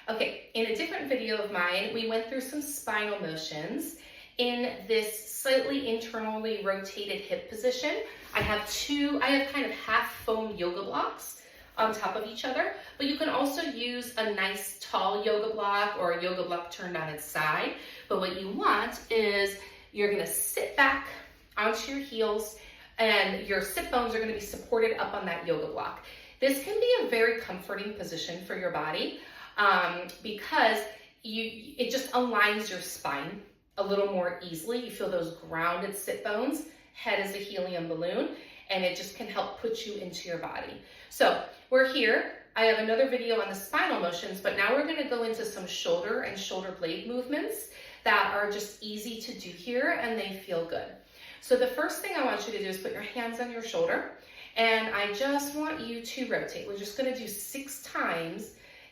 Okay, in a different video of mine, we went through some spinal motions in this slightly internally rotated hip position. I have kind of half foam yoga blocks on top of each other, but you can also use a nice tall yoga block or a yoga block turned on its side. But what you want is you're gonna sit back onto your heels and your sit bones are gonna be supported up on that yoga block. This can be a very comforting position for your body because it just aligns your spine a little more easily. You feel those grounded sit bones, head is a helium balloon, and it just can help put you into your body. So we're here. I have another video on the spinal motions, but now we're gonna go into some shoulder and shoulder blade movements that are just easy to do here and they feel good. So the first thing I want you to do is put your hands on your shoulder and I just want you to rotate. We're just gonna do 6 times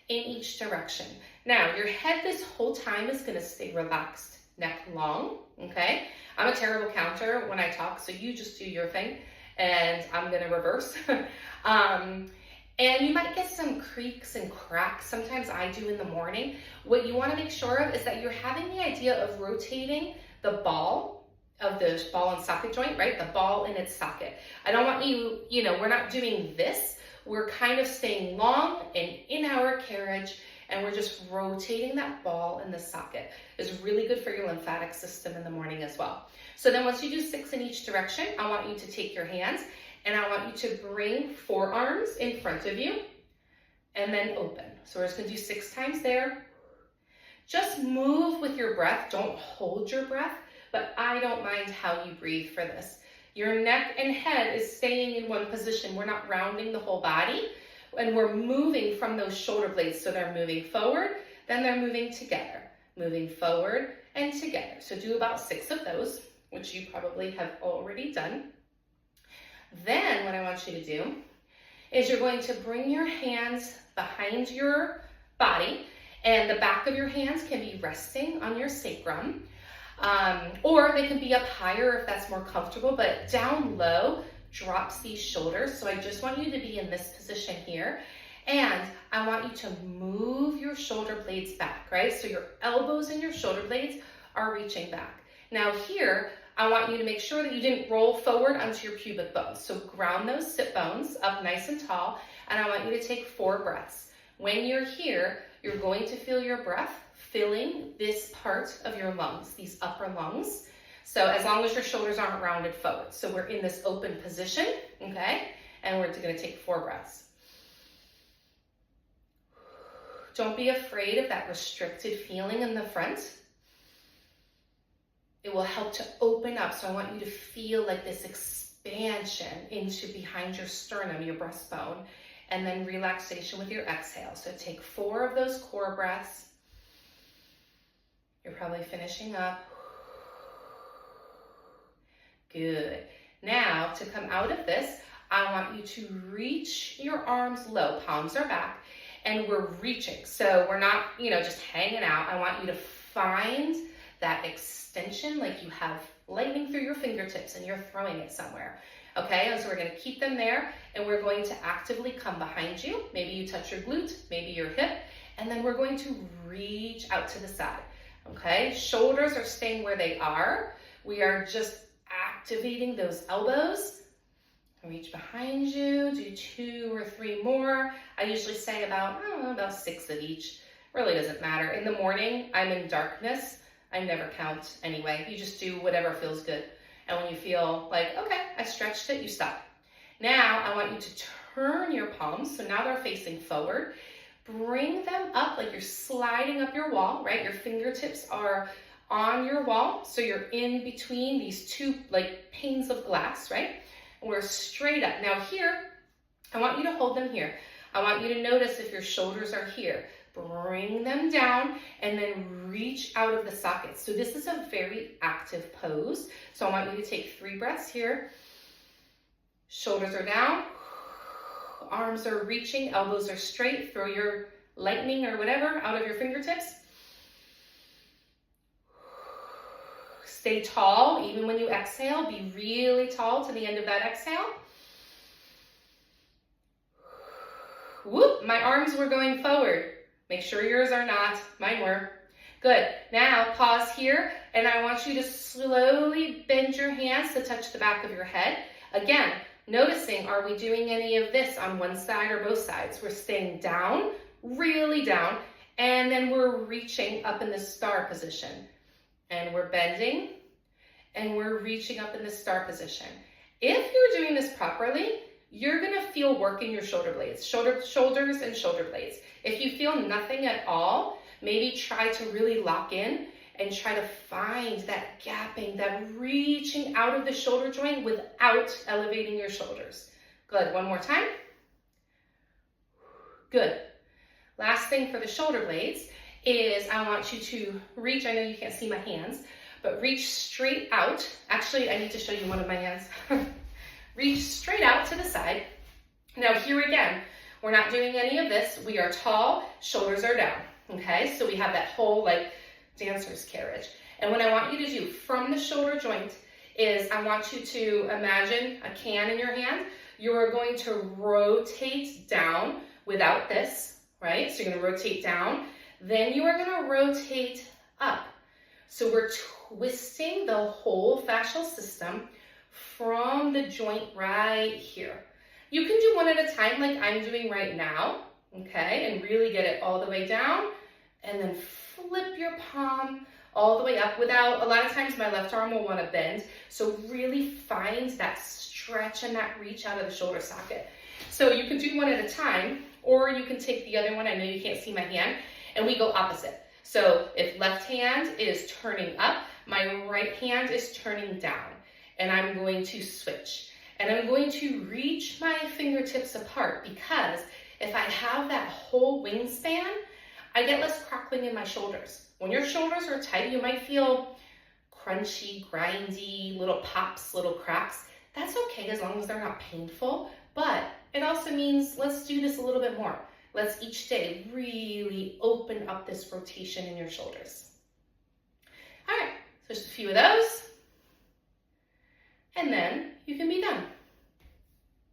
in each direction. Now your head this whole time is gonna stay relaxed, neck long, okay? I'm a terrible counter when I talk, so you just do your thing and I'm gonna reverse. And you might get some creaks and cracks. Sometimes I do in the morning. What you wanna make sure of is that you're having the idea of rotating the ball of the ball and socket joint, right? The ball in its socket. I don't want we're not doing this. We're kind of staying long and in our carriage and we're just rotating that ball in the socket. It's really good for your lymphatic system in the morning as well. So then once you do 6 in each direction, I want you to take your hands and I want you to bring forearms in front of you and then open. So we're just gonna do 6 times there. Just move with your breath. Don't hold your breath, but I don't mind how you breathe for this. Your neck and head is staying in one position. We're not rounding the whole body and we're moving from those shoulder blades. So they're moving forward, then they're moving together, moving forward and together. So do about 6 of those, which you probably have already done. Then what I want you to do is you're going to bring your hands behind your body and the back of your hands can be resting on your sacrum or they can be up higher if that's more comfortable, but down low drops these shoulders. So I just want you to be in this position here and I want you to move your shoulder blades back, right? So your elbows and your shoulder blades are reaching back. Now here, I want you to make sure that you didn't roll forward onto your pubic bones. So ground those sit bones up nice and tall, and I want you to take 4 breaths. When you're here, you're going to feel your breath filling this part of your lungs, these upper lungs. So as long as your shoulders aren't rounded forward. So we're in this open position, okay? And we're gonna take 4 breaths. Don't be afraid of that restricted feeling in the front. It will help to open up. So I want you to feel like this expansion into behind your sternum, your breastbone, and then relaxation with your exhale. So take 4 of those core breaths. You're probably finishing up. Good. Now to come out of this, I want you to reach your arms low, palms are back, and we're reaching. So we're not, just hanging out. I want you to find that extension like you have lightning through your fingertips and you're throwing it somewhere. Okay, and so we're gonna keep them there and we're going to actively come behind you. Maybe you touch your glute, maybe your hip, and then we're going to reach out to the side. Okay, shoulders are staying where they are. We are just activating those elbows. Reach behind you, do 2 or 3 more. I usually say about 6 of each. Really doesn't matter. In the morning, I'm in darkness. I never count anyway. You just do whatever feels good. And when you feel like, okay, I stretched it, you stop. Now I want you to turn your palms. So now they're facing forward. Bring them up like you're sliding up your wall, right? Your fingertips are on your wall. So you're in between these 2 like panes of glass, right? And we're straight up. Now here, I want you to hold them here. I want you to notice if your shoulders are here. Bring them down and then reach out of the socket. So this is a very active pose. So I want you to take 3 breaths here. Shoulders are down, arms are reaching, elbows are straight. Throw your lightning or whatever out of your fingertips. Stay tall, even when you exhale. Be really tall to the end of that exhale. Whoop, my arms were going forward. Make sure yours are not, mine were. Good. Now pause here, and I want you to slowly bend your hands to touch the back of your head. Again, noticing, are we doing any of this on one side or both sides? We're staying down, really down, and then we're reaching up in the star position. And we're bending, and we're reaching up in the star position. If you're doing this properly, you're gonna feel work in your shoulder blades, shoulders and shoulder blades. If you feel nothing at all, maybe try to really lock in and try to find that gapping, that reaching out of the shoulder joint without elevating your shoulders. Good, one more time. Good. Last thing for the shoulder blades is I want you to reach, I know you can't see my hands, but reach straight out. Actually, I need to show you one of my hands. Reach straight out to the side. Now here again, we're not doing any of this. We are tall, shoulders are down, okay? So we have that whole like dancer's carriage. And what I want you to do from the shoulder joint is I want you to imagine a can in your hand. You are going to rotate down without this, right? So you're gonna rotate down. Then you are gonna rotate up. So we're twisting the whole fascial system from the joint right here. You can do one at a time like I'm doing right now, okay? And really get it all the way down, and then flip your palm all the way up without, a lot of times my left arm will want to bend. So really find that stretch and that reach out of the shoulder socket. So you can do one at a time, or you can take the other one. I know you can't see my hand, and we go opposite. So if left hand is turning up, my right hand is turning down, and I'm going to switch. And I'm going to reach my fingertips apart, because if I have that whole wingspan, I get less crackling in my shoulders. When your shoulders are tight, you might feel crunchy, grindy, little pops, little cracks. That's okay as long as they're not painful, but it also means let's do this a little bit more. Let's each day really open up this rotation in your shoulders. All right, so just a few of those. And then you can be